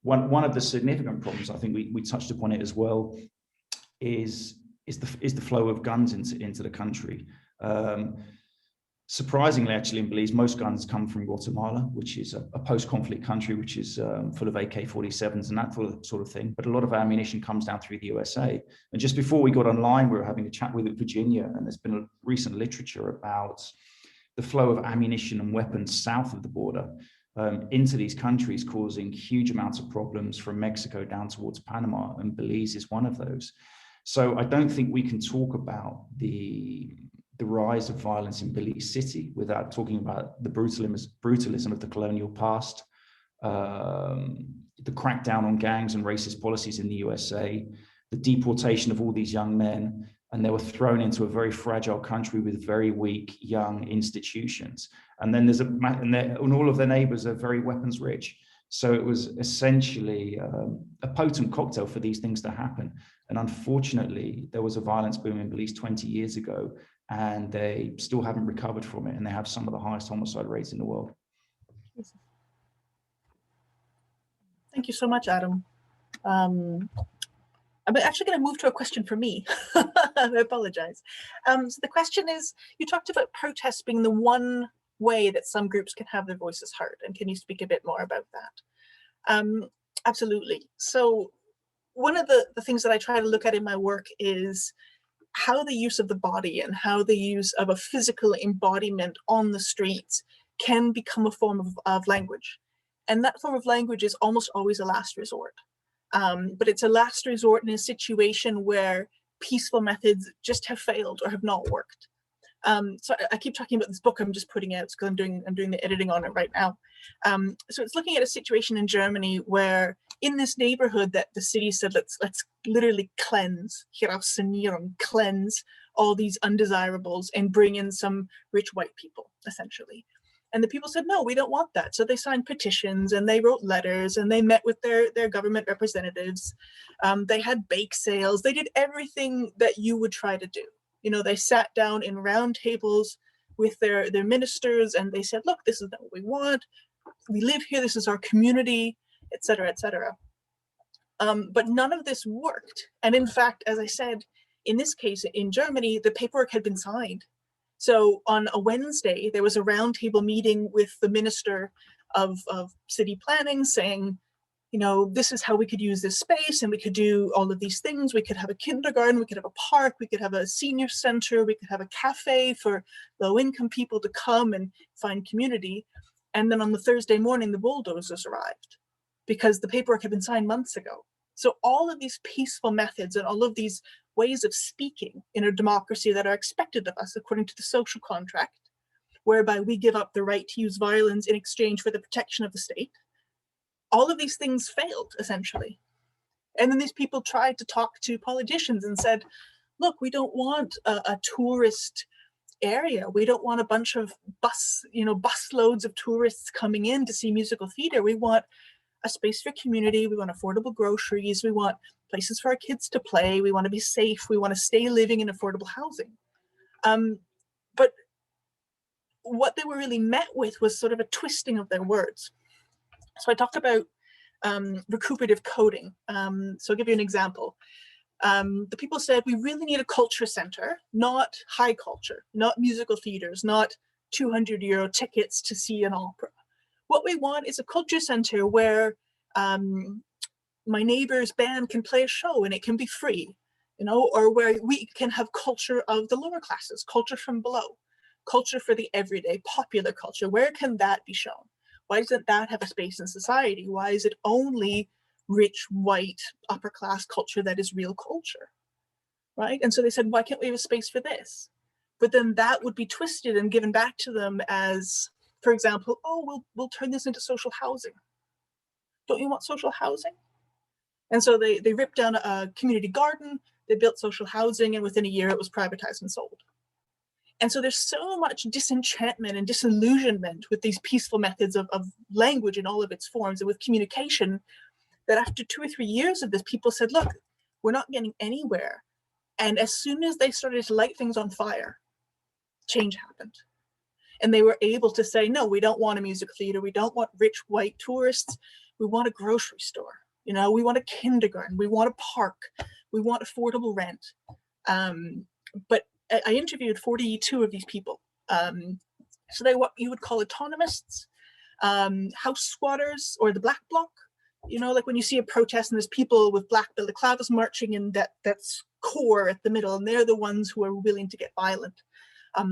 One of the significant problems, I think we touched upon it as well, is the flow of guns into the country. Surprisingly, actually, in Belize, most guns come from Guatemala, which is a post-conflict country, which is full of AK-47s and that sort of thing. But a lot of ammunition comes down through the USA. And just before we got online, we were having a chat with Virginia, and there's been a recent literature about the flow of ammunition and weapons south of the border into these countries, causing huge amounts of problems from Mexico down towards Panama, and Belize is one of those. So I don't think we can talk about the rise of violence in Belize City without talking about the brutalism of the colonial past, the crackdown on gangs and racist policies in the USA, the deportation of all these young men, and they were thrown into a very fragile country with very weak young institutions. And then and all of their neighbors are very weapons rich. So it was essentially a potent cocktail for these things to happen. And unfortunately, there was a violence boom in Belize 20 years ago, and they still haven't recovered from it. And they have some of the highest homicide rates in the world. Thank you so much, Adam. I'm actually going to move to a question for me. I apologize. So the question is, you talked about protests being the one way that some groups can have their voices heard. And can you speak a bit more about that? Absolutely. So one of the things that I try to look at in my work is how the use of the body and how the use of a physical embodiment on the streets can become a form of language. And that form of language is almost always a last resort. But it's a last resort in a situation where peaceful methods just have failed or have not worked. So I keep talking about this book I'm just putting out because I'm doing the editing on it right now. So it's looking at a situation in Germany where in this neighborhood that the city said, let's literally cleanse all these undesirables and bring in some rich white people, essentially. And the people said, no, we don't want that. So they signed petitions and they wrote letters and they met with their government representatives. They had bake sales. They did everything that you would try to do. You know, they sat down in round tables with their ministers and they said, look, this is what we want. We live here. This is our community, et cetera, et cetera. But none of this worked. And in fact, as I said, in this case, in Germany, the paperwork had been signed. So on a Wednesday, there was a roundtable meeting with the Minister of City Planning saying, you know, this is how we could use this space, and we could do all of these things. We could have a kindergarten, we could have a park, we could have a senior center, we could have a cafe for low-income people to come and find community. And then on the Thursday morning, the bulldozers arrived because the paperwork had been signed months ago. So all of these peaceful methods and all of these ways of speaking in a democracy that are expected of us according to the social contract, whereby we give up the right to use violence in exchange for the protection of the state, all of these things failed, essentially. And then these people tried to talk to politicians and said, look, we don't want a tourist area. We don't want a bunch of bus loads of tourists coming in to see musical theater. We want a space for community. We want affordable groceries. We want places for our kids to play. We want to be safe. We want to stay living in affordable housing. But what they were really met with was sort of a twisting of their words. So I talked about recuperative coding. So I'll give you an example. The people said, we really need a culture center, not high culture, not musical theaters, not 200 € tickets to see an opera. What we want is a culture center where my neighbor's band can play a show and it can be free, you know, or where we can have culture of the lower classes, culture from below, culture for the everyday, popular culture. Where can that be shown? Why doesn't that have a space in society? Why is it only rich, white, upper class culture that is real culture, right? And so they said, why can't we have a space for this? But then that would be twisted and given back to them as, for example, oh, we'll turn this into social housing. Don't you want social housing? And so they ripped down a community garden, they built social housing, and within a year it was privatized and sold. And so there's so much disenchantment and disillusionment with these peaceful methods of language in all of its forms and with communication that after 2 or 3 years of this, people said, look, we're not getting anywhere. And as soon as they started to light things on fire, change happened. And they were able to say, no, we don't want a music theater. We don't want rich white tourists. We want a grocery store. You know, we want a kindergarten. We want a park. We want affordable rent. But I interviewed 42 of these people. So they what you would call autonomists, house squatters, or the black bloc. You know, like when you see a protest and there's people with black balaclavas marching in that's core at the middle, and they're the ones who are willing to get violent.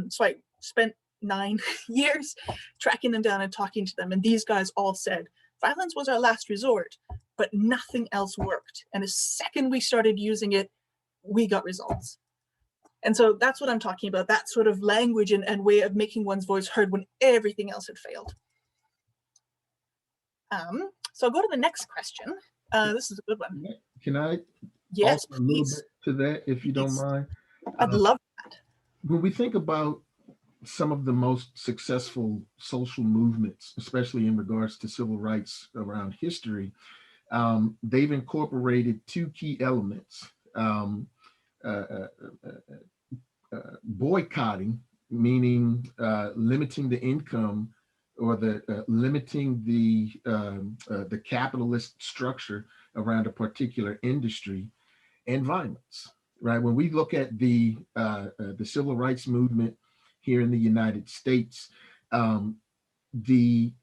So I spent 9 years tracking them down and talking to them. And these guys all said, violence was our last resort, but nothing else worked. And the second we started using it, we got results. And so that's what I'm talking about, that sort of language and way of making one's voice heard when everything else had failed. So I'll go to the next question. This is a good one. Can I yes, a little bit to that, if you don't mind? I'd love that. When we think about some of the most successful social movements, especially in regards to civil rights around history, they've incorporated 2 key elements. Boycotting, meaning limiting the income or limiting the capitalist structure around a particular industry, and violence. Right. When we look at the civil rights movement here in the United States, the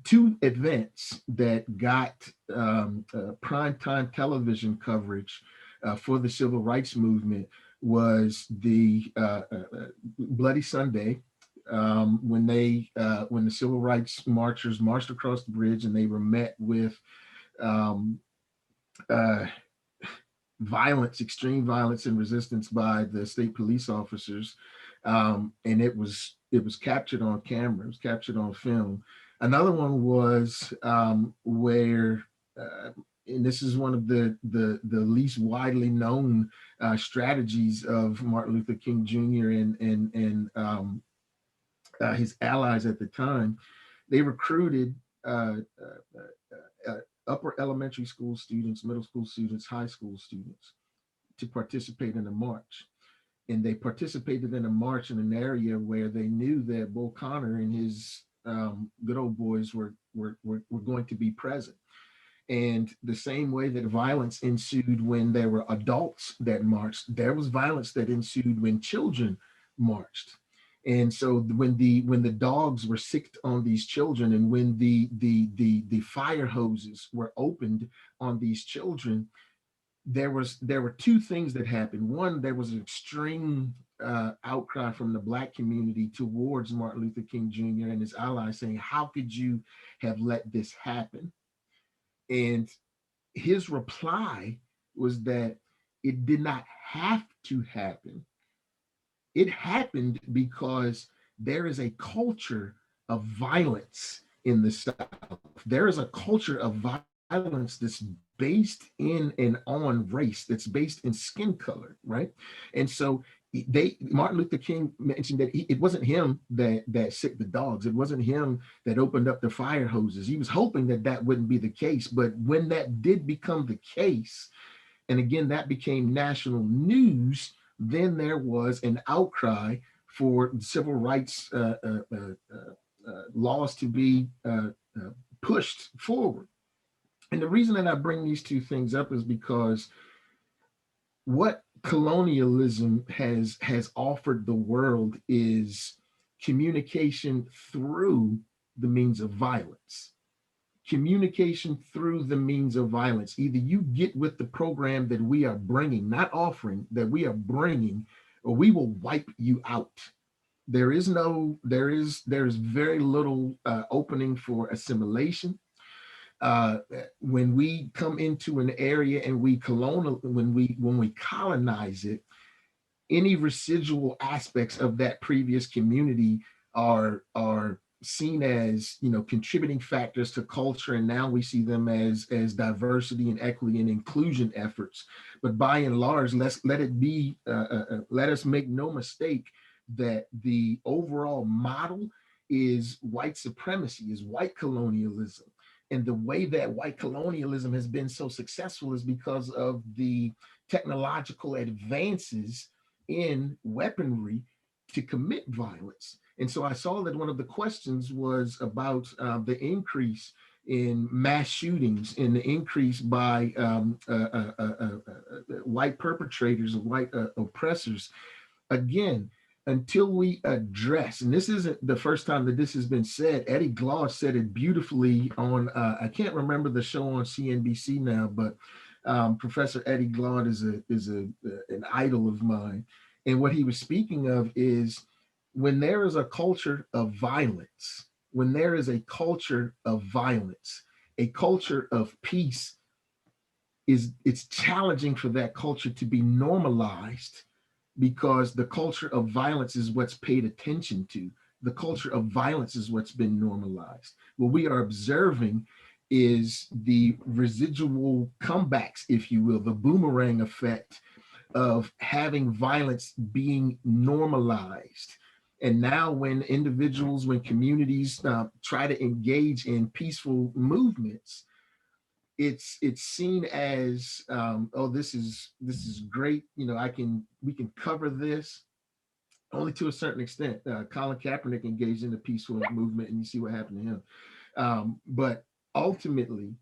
2 events that got primetime television coverage for the civil rights movement was the Bloody Sunday, when the civil rights marchers marched across the bridge and they were met with violence, extreme violence and resistance by the state police officers, and it was captured on camera, it was captured on film. Another one was where, and this is one of the least widely known strategies of Martin Luther King Jr. and his allies at the time. They recruited upper elementary school students, middle school students, high school students to participate in a march. And they participated in a march in an area where they knew that Bull Connor and his good old boys were going to be present. And the same way that violence ensued when there were adults that marched, there was violence that ensued when children marched. And so when the dogs were sicked on these children, and when the fire hoses were opened on these children, there were two things that happened. One, there was an extreme outcry from the Black community towards Martin Luther King Jr. and his allies, saying, how could you have let this happen? And his reply was that it did not have to happen. It happened because there is a culture of violence in the South. There is a culture of violence that's based in and on race, that's based in skin color, right? And so Martin Luther King mentioned that it wasn't him that sicked the dogs. It wasn't him that opened up the fire hoses. He was hoping that that wouldn't be the case. But when that did become the case, and again, that became national news, then there was an outcry for civil rights laws to be pushed forward. And the reason that I bring these two things up is because what colonialism has offered the world is communication through the means of violence. Communication through the means of violence. Either you get with the program that we are bringing, not offering, that we are bringing, or we will wipe you out. There is very little opening for assimilation. When we come into an area and when we colonize it, any residual aspects of that previous community are seen as, contributing factors to culture, and now we see them as diversity and equity and inclusion efforts. But by and large, let us make no mistake that the overall model is white supremacy, is white colonialism. And the way that white colonialism has been so successful is because of the technological advances in weaponry to commit violence. And so I saw that one of the questions was about the increase in mass shootings and the increase by white perpetrators, white oppressors. Again, until we address, and this isn't the first time that this has been said, Eddie Glaude said it beautifully on, I can't remember the show on CNBC now, but Professor Eddie Glaude is an idol of mine. And what he was speaking of is, when there is a culture of violence, when there is a culture of violence, a culture of peace, it's challenging for that culture to be normalized, because the culture of violence is what's paid attention to. The culture of violence is what's been normalized. What we are observing is the residual comebacks, if you will, the boomerang effect of having violence being normalized. And now when communities try to engage in peaceful movements, it's seen as, oh, this is great. We can cover this, only to a certain extent. Colin Kaepernick engaged in the peaceful movement, and you see what happened to him. But ultimately,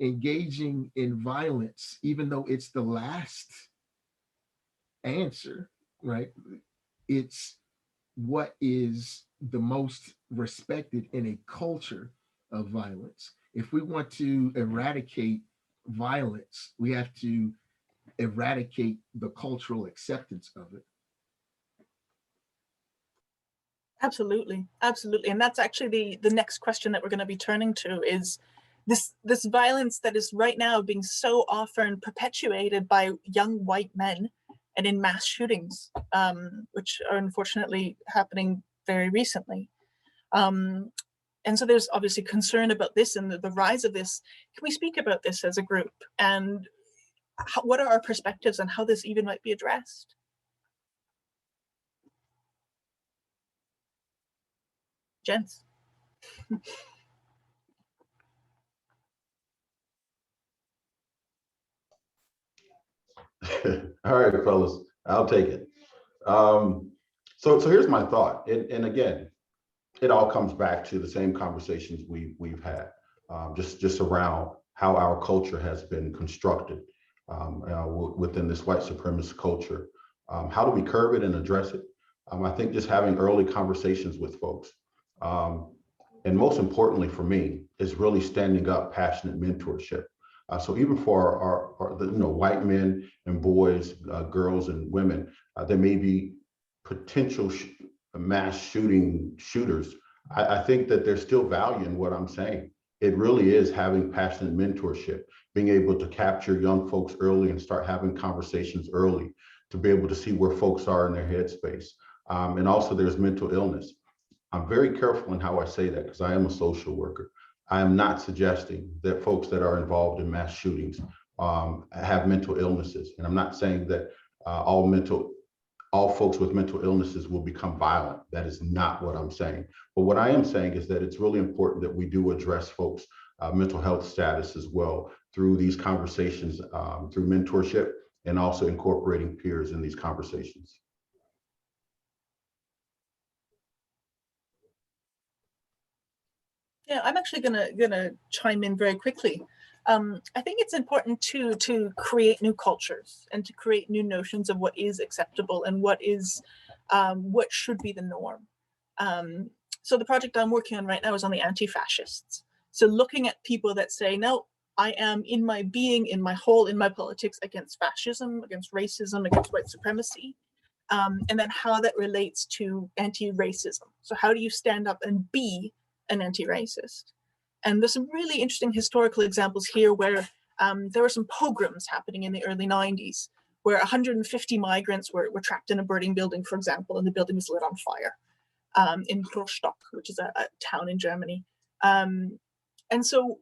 engaging in violence, even though it's the last answer, right? It's what is the most respected in a culture of violence. If we want to eradicate violence, we have to eradicate the cultural acceptance of it. Absolutely, absolutely. And that's actually the next question that we're going to be turning to, is this violence that is right now being so often perpetuated by young white men and in mass shootings, which are unfortunately happening very recently. And so there's obviously concern about this and the rise of this. Can we speak about this as a group, and what are our perspectives on how this even might be addressed? Gents. All right, fellas, I'll take it. So here's my thought. And again, it all comes back to the same conversations we've had, just around how our culture has been constructed within this white supremacist culture. How do we curb it and address it? I think just having early conversations with folks, and most importantly for me, is really standing up passionate mentorship. So even for our white men and boys, girls and women, there may be potential mass shooters. I think that there's still value in what I'm saying. It really is having passionate mentorship, being able to capture young folks early and start having conversations early to be able to see where folks are in their headspace. And also there's mental illness. I'm very careful in how I say that because I am a social worker. I am not suggesting that folks that are involved in mass shootings have mental illnesses. And I'm not saying that all folks with mental illnesses will become violent. That is not what I'm saying. But what I am saying is that it's really important that we do address folks' mental health status as well through these conversations, through mentorship, and also incorporating peers in these conversations. Yeah, I'm actually gonna chime in very quickly. I think it's important to create new cultures and to create new notions of what is acceptable and what should be the norm. So the project I'm working on right now is on the anti-fascists. So looking at people that say, no, I am in my being, in my whole, in my politics against fascism, against racism, against white supremacy, and then how that relates to anti-racism. So how do you stand up and be an anti-racist? And there's some really interesting historical examples here where there were some pogroms happening in the early 90s, where 150 migrants were trapped in a burning building, for example, and the building was lit on fire in Rostock, which is a town in Germany. And so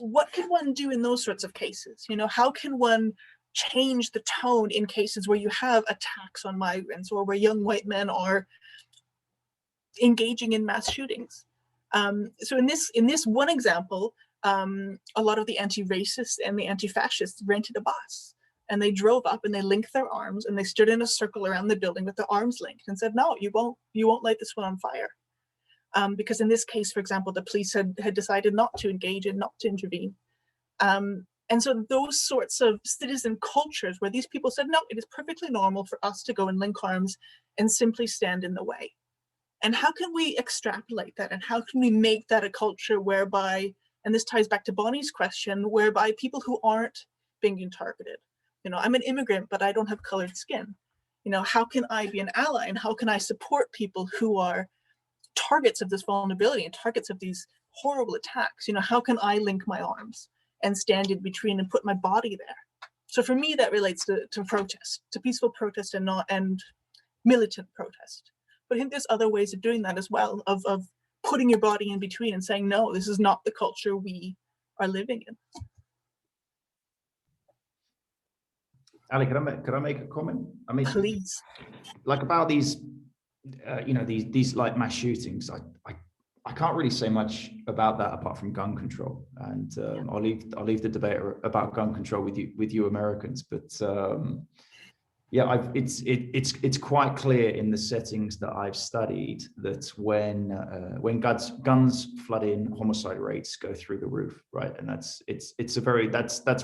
what can one do in those sorts of cases? You know, how can one change the tone in cases where you have attacks on migrants or where young white men are engaging in mass shootings? So in this one example, a lot of the anti-racists and the anti-fascists rented a bus, and they drove up and they linked their arms and they stood in a circle around the building with their arms linked and said, no, you won't light this one on fire. Because in this case, for example, the police had decided not to engage and not to intervene. And so those sorts of citizen cultures where these people said, no, it is perfectly normal for us to go and link arms and simply stand in the way. And how can we extrapolate that? And how can we make that a culture whereby, and this ties back to Bonnie's question, whereby people who aren't being targeted, you know, I'm an immigrant, but I don't have colored skin. You know, how can I be an ally and how can I support people who are targets of this vulnerability and targets of these horrible attacks? You know, how can I link my arms and stand in between and put my body there? So for me, that relates to protest, to peaceful protest and militant protest. But I think there's other ways of doing that as well, of putting your body in between and saying, no, this is not the culture we are living in. Ali, could I make a comment? I mean, Please. Like about these, these like mass shootings. I can't really say much about that apart from gun control, and I'll leave the debate about gun control with you Americans. But yeah, it's quite clear in the settings that I've studied that when guns flood in, homicide rates go through the roof, right? And that's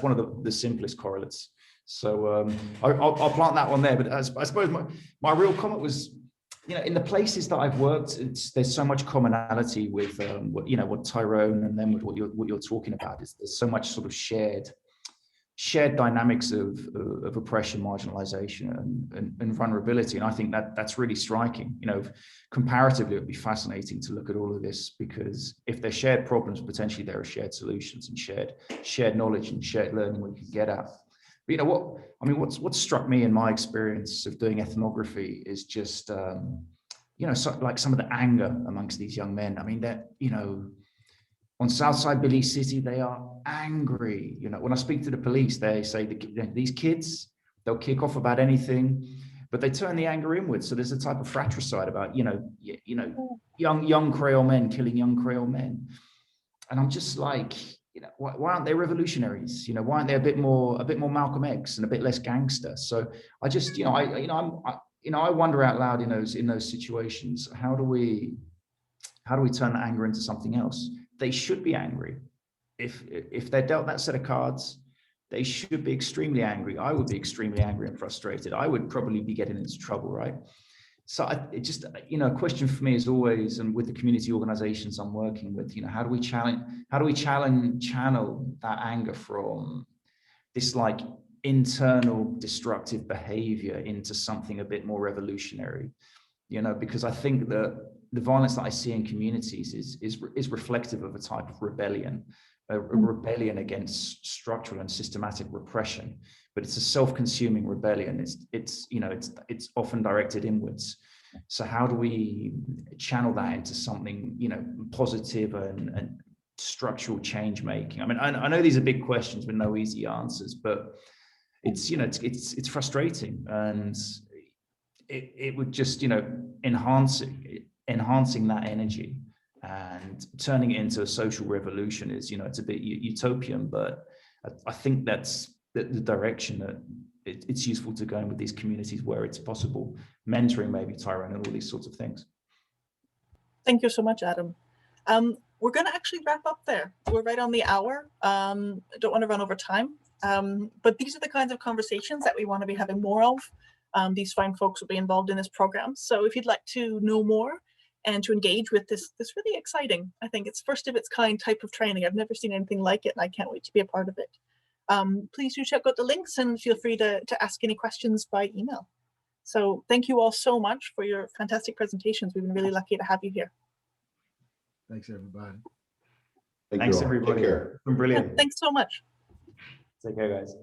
one of the simplest correlates. So I'll plant that one there. But I suppose my real comment was, you know, in the places that I've worked, there's so much commonality with what Tyrone and then with what you're talking about. Is there's so much sort of shared dynamics of oppression, marginalization, and vulnerability. And I think that's really striking. You know, comparatively, it would be fascinating to look at all of this, because if they're shared problems, potentially there are shared solutions and shared knowledge and shared learning we can get at. But you know what's struck me in my experience of doing ethnography is just like some of the anger amongst these young men. I mean, they're, you know, on Southside Belize City, they are angry. You know, when I speak to the police, they say these kids, they'll kick off about anything, but they turn the anger inwards. So there's a type of fratricide about, young Creole men killing young Creole men. And I'm just like, you know, why aren't they revolutionaries? You know, why aren't they a bit more Malcolm X and a bit less gangster? So I just, I wonder out loud in those situations, how do we turn that anger into something else? They should be angry. If they're dealt that set of cards, they should be extremely angry. I would be extremely angry and frustrated. I would probably be getting into trouble, right? So it just, a question for me is always, and with the community organizations I'm working with, how do we channel that anger from this like internal destructive behavior into something a bit more revolutionary? Because I think that the violence that I see in communities is reflective of a type of rebellion, a rebellion against structural and systematic repression. But it's a self-consuming rebellion. It's often directed inwards. So how do we channel that into something positive and structural change making? I mean, I know these are big questions with no easy answers, but it's frustrating, and it would just enhancing that energy and turning it into a social revolution is it's a bit utopian, but I think that's the direction that it's useful to go in with these communities where it's possible, mentoring maybe, Tyrone, and all these sorts of things. Thank you so much, Adam. We're going to actually wrap up there. We're right on the hour. I don't want to run over time, but these are the kinds of conversations that we want to be having more of. These fine folks will be involved in this program. So if you'd like to know more and to engage with this really exciting, I think it's first of its kind type of training. I've never seen anything like it, and I can't wait to be a part of it. Please do check out the links and feel free to ask any questions by email. So thank you all so much for your fantastic presentations. We've been really lucky to have you here. Thanks, everybody. Thanks, everybody. Take care. Brilliant. Yeah, thanks so much. Take care, guys.